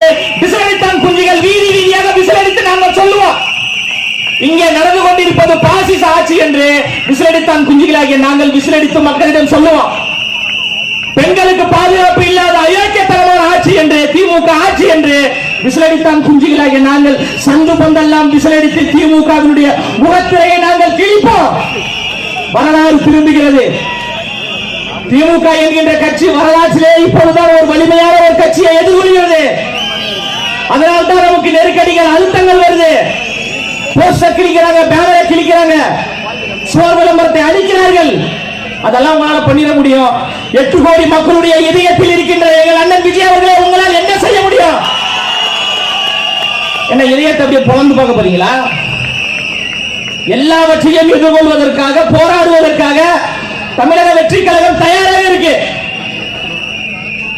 விசிலடித்தான் குஞ்சுகள் வீதி வீதியாக விசிலடித்து நாங்கள் சொல்லுவோம். இங்கே நடந்து கொண்டிருப்பது பாசிச ஆட்சி என்று விசிலடித்தான் குஞ்சுகளாகிய நாங்கள் விசிலடித்து மக்களிடம் சொல்லுவோம். பெண்களுக்கு பாதுகாப்பு இல்லாத அயோக்கியத்தனமான ஆட்சி என்று, திமுக ஆட்சி என்று விசிலடித்தான் குஞ்சுகளாகிய நாங்கள் சந்து பந்தெல்லாம் விசிலடித்து திமுகவினுடைய முகத்திரையை நாங்கள் கிழிப்போம். வரலாறு திரும்புகிறது. திமுக என்கின்ற கட்சி வரலாற்றிலே இப்பொழுதுதான் ஒரு வலிமையான ஒரு கட்சியை எதிர்கொள்கிறது. அதனால்தான் நமக்கு நெருக்கடிகள், அழுத்தங்கள் வருது. போஸ்டர் கிழிக்கிறாங்க, பேனரை கிழிக்கிறாங்க, சுவர் விளம்பரத்தை அளிக்கிறார்கள். அதெல்லாம் உங்களால பண்ணிட முடியும். 8 கோடி மக்களுடைய இதயத்தில் இருக்கின்ற எங்கள் அண்ணன் விஜய் அவர்களே, உங்களால் என்ன செய்ய முடியும்? என்ன இதயத்தை அப்படியே பொழந்து பார்க்க போறீங்களா? எல்லாவற்றையும் எதிர்கொள்வதற்காக, போராடுவதற்காக தமிழக வெற்றி கழகம் தயாராக இருக்கு.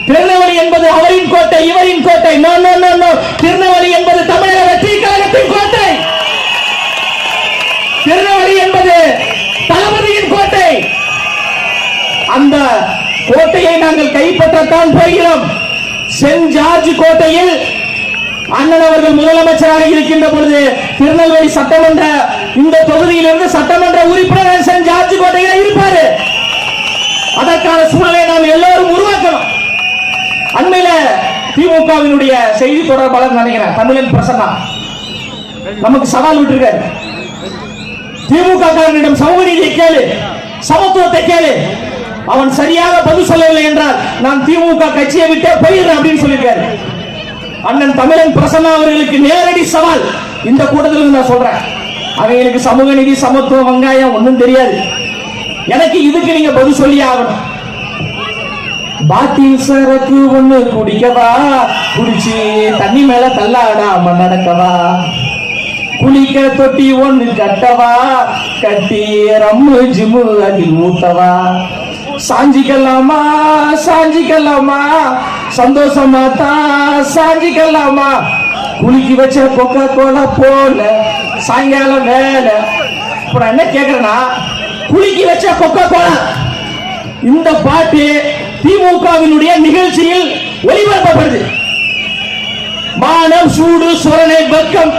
திருநெல்வேலி என்பது அவரின் கோட்டை, இவரின் கோட்டை. No no no no. Tirunelveli என்பது தமிழக வெற்றி கழகத்தின் கோட்டை. திருநெல்வேலி என்பது தளபதியின் கோட்டை. அந்த கோட்டையை நாங்கள் கைப்பற்றத்தான் போகிறோம். சென்ட் ஜார்ஜ் கோட்டையில் அண்ணன் அவர்கள் முதலமைச்சராக இருக்கின்ற பொழுது திருநெல்வேலி சட்டமன்ற இந்த தொகுதியிலிருந்து சட்டமன்ற உறுப்பினர் சென்ட் ஜார்ஜ் கோட்டையில் இருப்பாரு. அதற்கான சூழலை நாம் எல்லோரும் உருவாக்கணும். அண்மையில திமுகவினுடைய செய்தி தொடர்பாளர் நினைக்கிறேன் தமிழன் பிரசன்னா நமக்கு சவால் விட்டுருக்காரு. திமுக காரனிடம் சமூக நீதியை கேளு, சமத்துவத்தை கேளு, அவன் சரியாக பதில் சொல்லவில்லை என்றால் நான் திமுக கட்சியை விட்டே போயிடுறேன் அப்படின்னு சொல்லியிருக்காரு. அண்ணன் தமிழன் பிரசன்னா அவர்களுக்கு நேரடி சவால் இந்த கூட்டத்தில் நான் சொல்றேன். அவங்களுக்கு சமூக நீதி, சமத்துவம், வெங்காயம் ஒன்னும் தெரியாது. எனக்கு இதுக்கு நீங்க பதில் சொல்லி ஆகணும். பாட்டில் சரக்கு ஒண்ணு குடிக்கவா, குடிச்சு தண்ணி மேல தள்ளாடாம நடக்கவா, குளிக்க தொட்டி ஒண்ணு கட்டவா, கட்டி ரம்மு ஜிம்மு அதில் ஊத்தவா, சாஞ்சிக்கலாமா சாஞ்சிக்கலாமா, சந்தோஷமா தான் சாஞ்சிக்கலாமா, குளிக்கி வச்ச கொக்கா கோலா போல சாயங்காலம் வேலை. இப்ப நான் என்ன கேக்குறேன்னா, குளிக்கி வச்ச கொக்கா கோலா இந்த பாட்டு திமுகவினுடைய நிகழ்ச்சியில் ஒளிபரப்பப்படுது. மானம், சூடு, சுரணை, வெக்கம்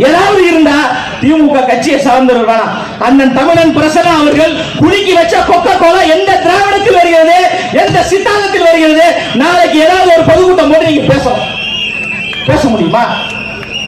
ஏதாவது இருந்தா திமுக கட்சியை சார்ந்தவர்கள் அண்ணன் தமிழன் பிரசன்னா அவர்கள் குலுக்கி வச்ச கொக்கா கோலா எந்த திராவிடத்தில் வருகிறது, எந்த சித்தாந்தத்தில் வருகிறது? நாளைக்கு ஏதாவது ஒரு பொதுக்கூட்டம் போட்டு நீங்க பேச முடியுமா?